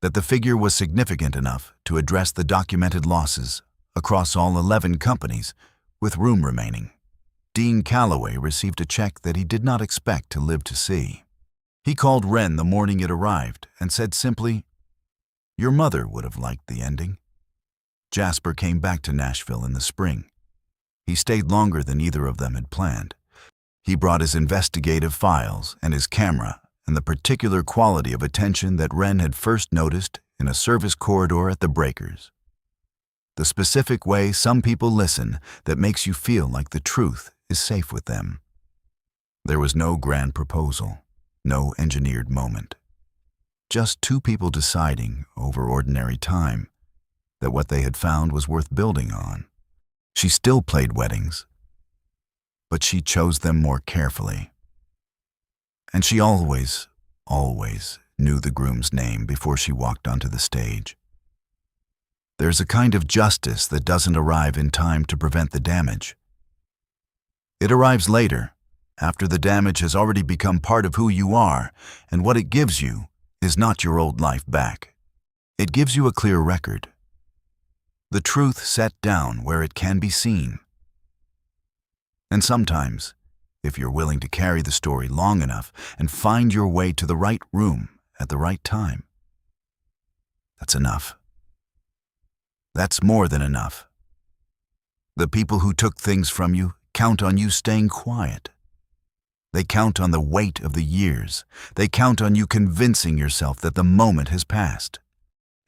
that the figure was significant enough to address the documented losses across all 11 companies, with room remaining. Dean Calloway received a check that he did not expect to live to see. He called Wren the morning it arrived and said simply, "Your mother would have liked the ending." Jasper came back to Nashville in the spring. He stayed longer than either of them had planned. He brought his investigative files and his camera and the particular quality of attention that Wren had first noticed in a service corridor at the Breakers. The specific way some people listen that makes you feel like the truth is safe with them. There was no grand proposal, No engineered moment. Just two people deciding, over ordinary time, that what they had found was worth building on. She still played weddings, but she chose them more carefully. And she always knew the groom's name before she walked onto the stage. There's a kind of justice that doesn't arrive in time to prevent the damage. It arrives later, after the damage has already become part of who you are, and what it gives you is not your old life back. It gives you a clear record. The truth set down where it can be seen. And sometimes, if you're willing to carry the story long enough and find your way to the right room at the right time, that's enough. That's more than enough. The people who took things from you count on you staying quiet. They count on the weight of the years. They count on you convincing yourself that the moment has passed.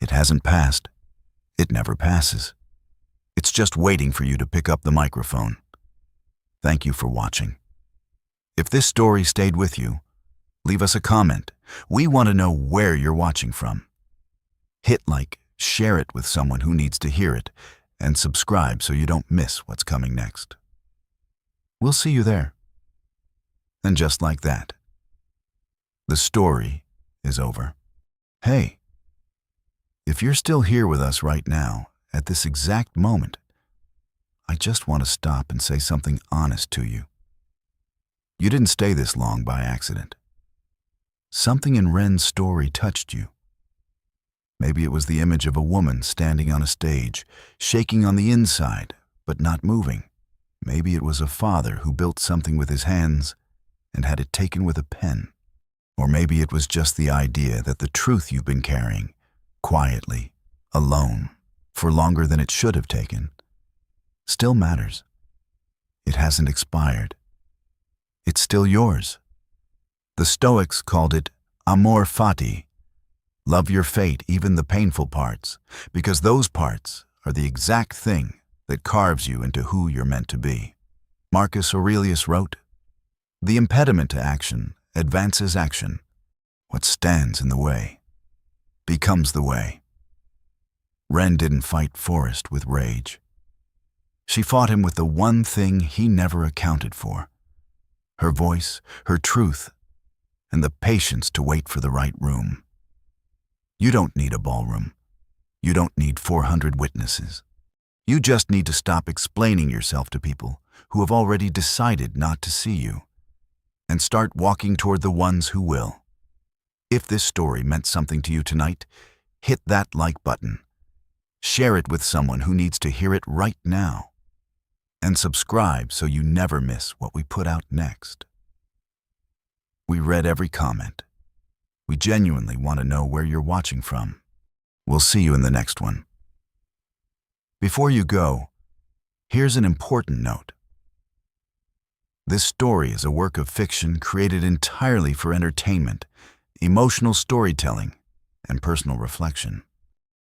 It hasn't passed. It never passes. It's just waiting for you to pick up the microphone. Thank you for watching. If this story stayed with you, leave us a comment. We want to know where you're watching from. Hit like, share it with someone who needs to hear it, and subscribe so you don't miss what's coming next. We'll see you there. And just like that, the story is over. Hey, if you're still here with us right now, at this exact moment, I just want to stop and say something honest to you. You didn't stay this long by accident. Something in Wren's story touched you. Maybe it was the image of a woman standing on a stage, shaking on the inside, but not moving. Maybe it was a father who built something with his hands and had it taken with a pen. Or maybe it was just the idea that the truth you've been carrying, quietly, alone, for longer than it should have taken, still matters. It hasn't expired. It's still yours. The Stoics called it amor fati. Love your fate, even the painful parts, because those parts are the exact thing that carves you into who you're meant to be. Marcus Aurelius wrote, "The impediment to action advances action. What stands in the way becomes the way." Wren didn't fight Forrest with rage. She fought him with the one thing he never accounted for: her voice, her truth, and the patience to wait for the right room. You don't need a ballroom. You don't need 400 witnesses. You just need to stop explaining yourself to people who have already decided not to see you, and start walking toward the ones who will. If this story meant something to you tonight, hit that like button. Share it with someone who needs to hear it right now. And subscribe so you never miss what we put out next. We read every comment. We genuinely want to know where you're watching from. We'll see you in the next one. Before you go, here's an important note. This story is a work of fiction created entirely for entertainment, emotional storytelling, and personal reflection.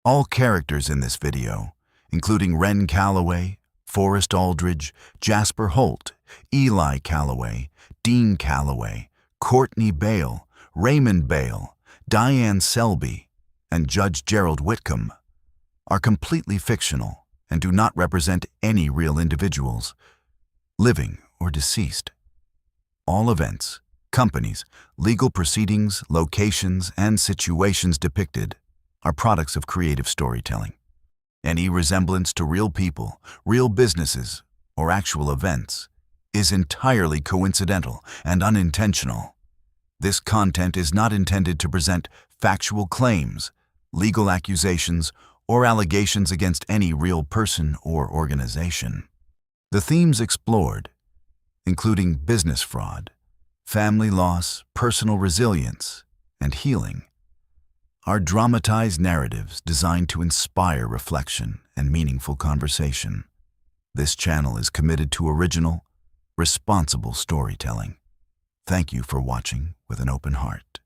All characters in this video, including Wren Calloway, Forrest Aldridge, Jasper Holt, Eli Calloway, Dean Calloway, Courtney Bale, Raymond Bale, Diane Selby, and Judge Gerald Whitcomb, are completely fictional and do not represent any real individuals, living or deceased. All events, companies, legal proceedings, locations, and situations depicted are products of creative storytelling. Any resemblance to real people, real businesses, or actual events is entirely coincidental and unintentional. This content is not intended to present factual claims, legal accusations, or allegations against any real person or organization. The themes explored, including business fraud, family loss, personal resilience, and healing, are dramatized narratives designed to inspire reflection and meaningful conversation. This channel is committed to original, responsible storytelling. Thank you for watching with an open heart.